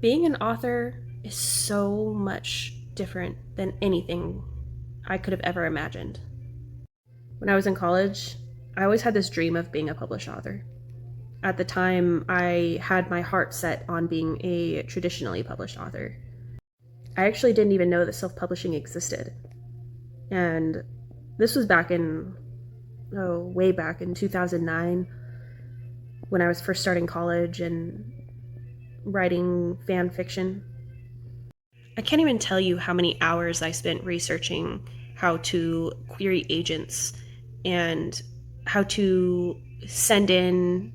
Being an author is so much different than anything I could have ever imagined. When I was in college, I always had this dream of being a published author. At the time, I had my heart set on being a traditionally published author. I actually didn't even know that self-publishing existed. And this was way back in 2009, when I was first starting college and writing fan fiction. I can't even tell you how many hours I spent researching how to query agents and how to send in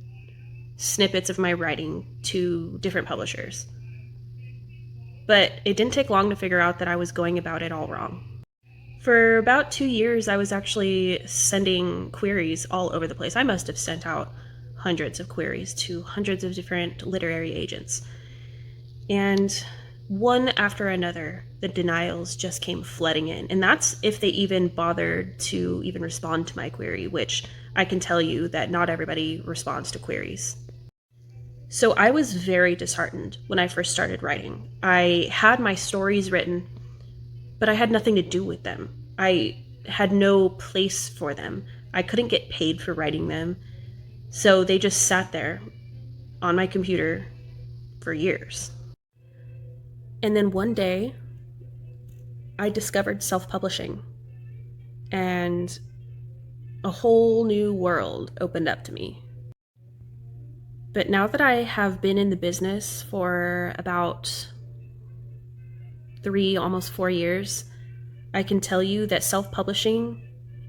snippets of my writing to different publishers. But it didn't take long to figure out that I was going about it all wrong. For about 2 years, I was actually sending queries all over the place. I must have sent out hundreds of queries to hundreds of different literary agents. And one after another, the denials just came flooding in. And that's if they even bothered to even respond to my query, which I can tell you that not everybody responds to queries. So I was very disheartened when I first started writing. I had my stories written, but I had nothing to do with them. I had no place for them. I couldn't get paid for writing them. So they just sat there on my computer for years. And then one day, I discovered self-publishing, and a whole new world opened up to me. But now that I have been in the business for about 3, almost 4 years, I can tell you that self-publishing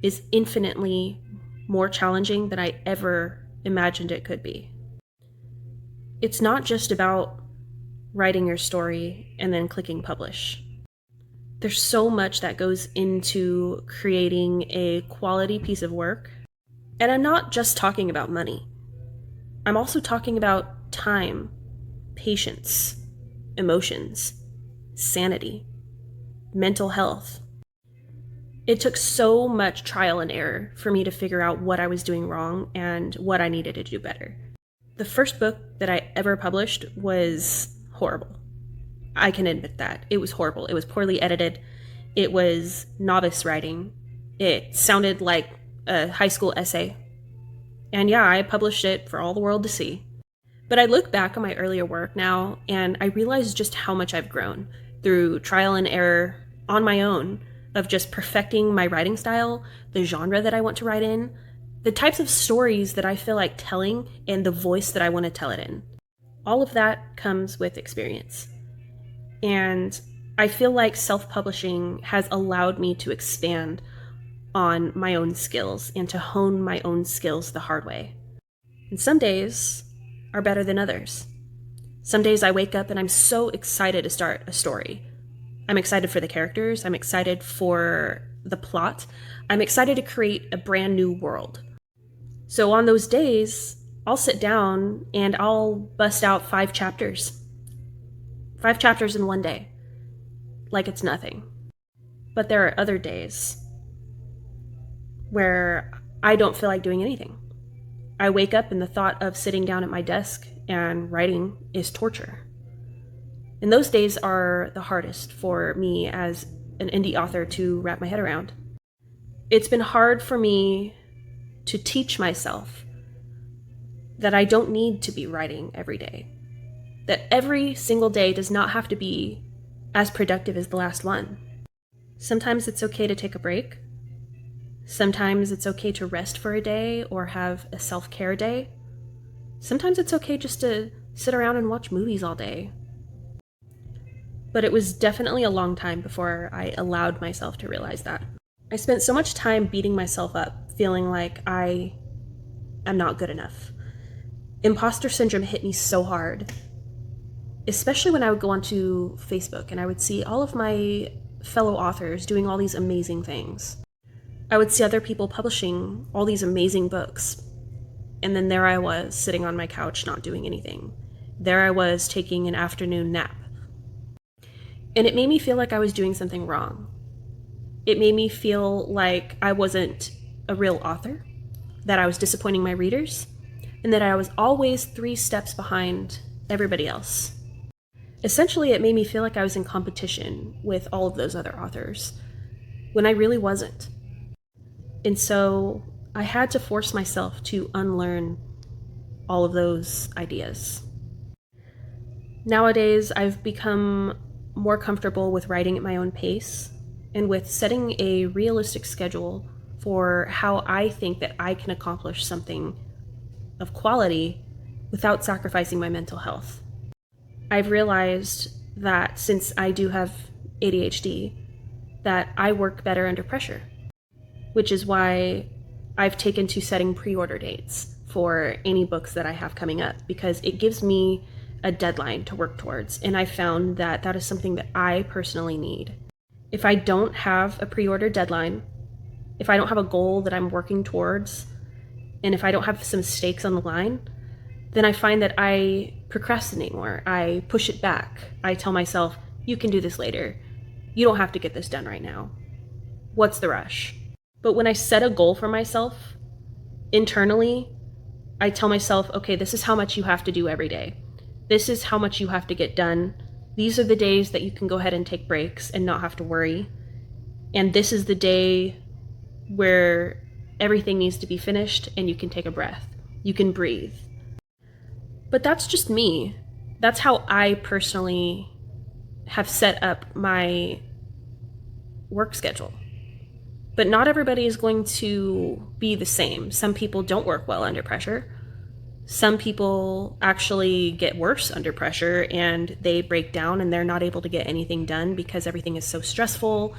is infinitely more challenging than I ever imagined it could be. It's not just about writing your story and then clicking publish. There's so much that goes into creating a quality piece of work. And I'm not just talking about money. I'm also talking about time, patience, emotions, sanity, mental health. It took so much trial and error for me to figure out what I was doing wrong and what I needed to do better. The first book that I ever published was horrible. I can admit that. It was horrible. It was poorly edited. It was novice writing. It sounded like a high school essay. And yeah, I published it for all the world to see. But I look back on my earlier work now, and I realize just how much I've grown through trial and error on my own of just perfecting my writing style, the genre that I want to write in, the types of stories that I feel like telling, and the voice that I want to tell it in. All of that comes with experience. And I feel like self-publishing has allowed me to expand on my own skills and to hone my own skills the hard way. And some days are better than others. Some days I wake up and I'm so excited to start a story. I'm excited for the characters. I'm excited for the plot. I'm excited to create a brand new world. So on those days, I'll sit down and I'll bust out 5 chapters. 5 chapters in one day. Like it's nothing. But there are other days where I don't feel like doing anything. I wake up and the thought of sitting down at my desk and writing is torture. And those days are the hardest for me as an indie author to wrap my head around. It's been hard for me to teach myself that I don't need to be writing every day. That every single day does not have to be as productive as the last one. Sometimes it's okay to take a break. Sometimes it's okay to rest for a day or have a self-care day. Sometimes it's okay just to sit around and watch movies all day. But it was definitely a long time before I allowed myself to realize that. I spent so much time beating myself up, feeling like I am not good enough. Imposter syndrome hit me so hard, especially when I would go onto Facebook and I would see all of my fellow authors doing all these amazing things. I would see other people publishing all these amazing books. And then there I was, sitting on my couch not doing anything. There I was, taking an afternoon nap. And it made me feel like I was doing something wrong. It made me feel like I wasn't a real author, that I was disappointing my readers, and that I was always 3 steps behind everybody else. Essentially, it made me feel like I was in competition with all of those other authors, when I really wasn't. And so I had to force myself to unlearn all of those ideas. Nowadays, I've become more comfortable with writing at my own pace and with setting a realistic schedule for how I think that I can accomplish something of quality without sacrificing my mental health. I've realized that since I do have ADHD, that I work better under pressure, which is why I've taken to setting pre-order dates for any books that I have coming up, because it gives me a deadline to work towards, and I found that that is something that I personally need. If I don't have a pre-order deadline, if I don't have a goal that I'm working towards, and if I don't have some stakes on the line, then I find that I procrastinate more. I push it back. I tell myself, you can do this later. You don't have to get this done right now. What's the rush? But when I set a goal for myself internally, I tell myself, okay, this is how much you have to do every day. This is how much you have to get done. These are the days that you can go ahead and take breaks and not have to worry. And this is the day where everything needs to be finished and you can take a breath. You can breathe. But that's just me. That's how I personally have set up my work schedule. But not everybody is going to be the same. Some people don't work well under pressure. Some people actually get worse under pressure and they break down and they're not able to get anything done because everything is so stressful.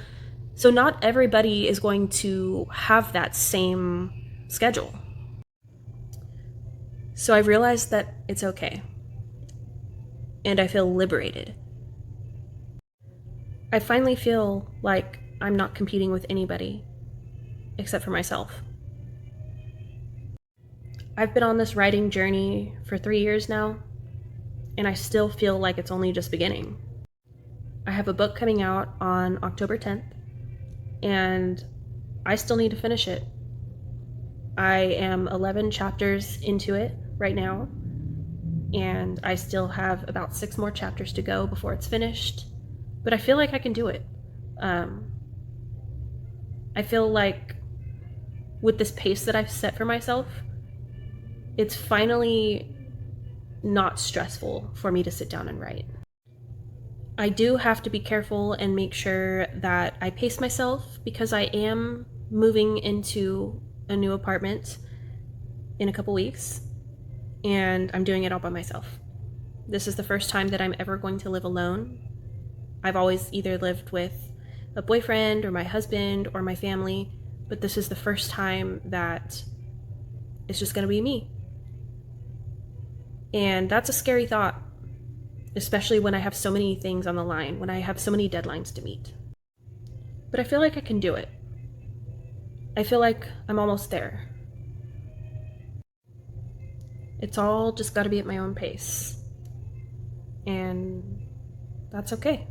So not everybody is going to have that same schedule. So I've realized that it's okay. And I feel liberated. I finally feel like I'm not competing with anybody except for myself. I've been on this writing journey for 3 years now, and I still feel like it's only just beginning. I have a book coming out on October 10th, and I still need to finish it. I am 11 chapters into it right now, and I still have about 6 more chapters to go before it's finished, but I feel like I can do it. I feel like with this pace that I've set for myself, it's finally not stressful for me to sit down and write. I do have to be careful and make sure that I pace myself because I am moving into a new apartment in a couple weeks, and I'm doing it all by myself. This is the first time that I'm ever going to live alone. I've always either lived with a boyfriend or my husband or my family, but this is the first time that it's just going to be me. And that's a scary thought, especially when I have so many things on the line, when I have so many deadlines to meet. But I feel like I can do it. I feel like I'm almost there. It's all just got to be at my own pace. And that's okay.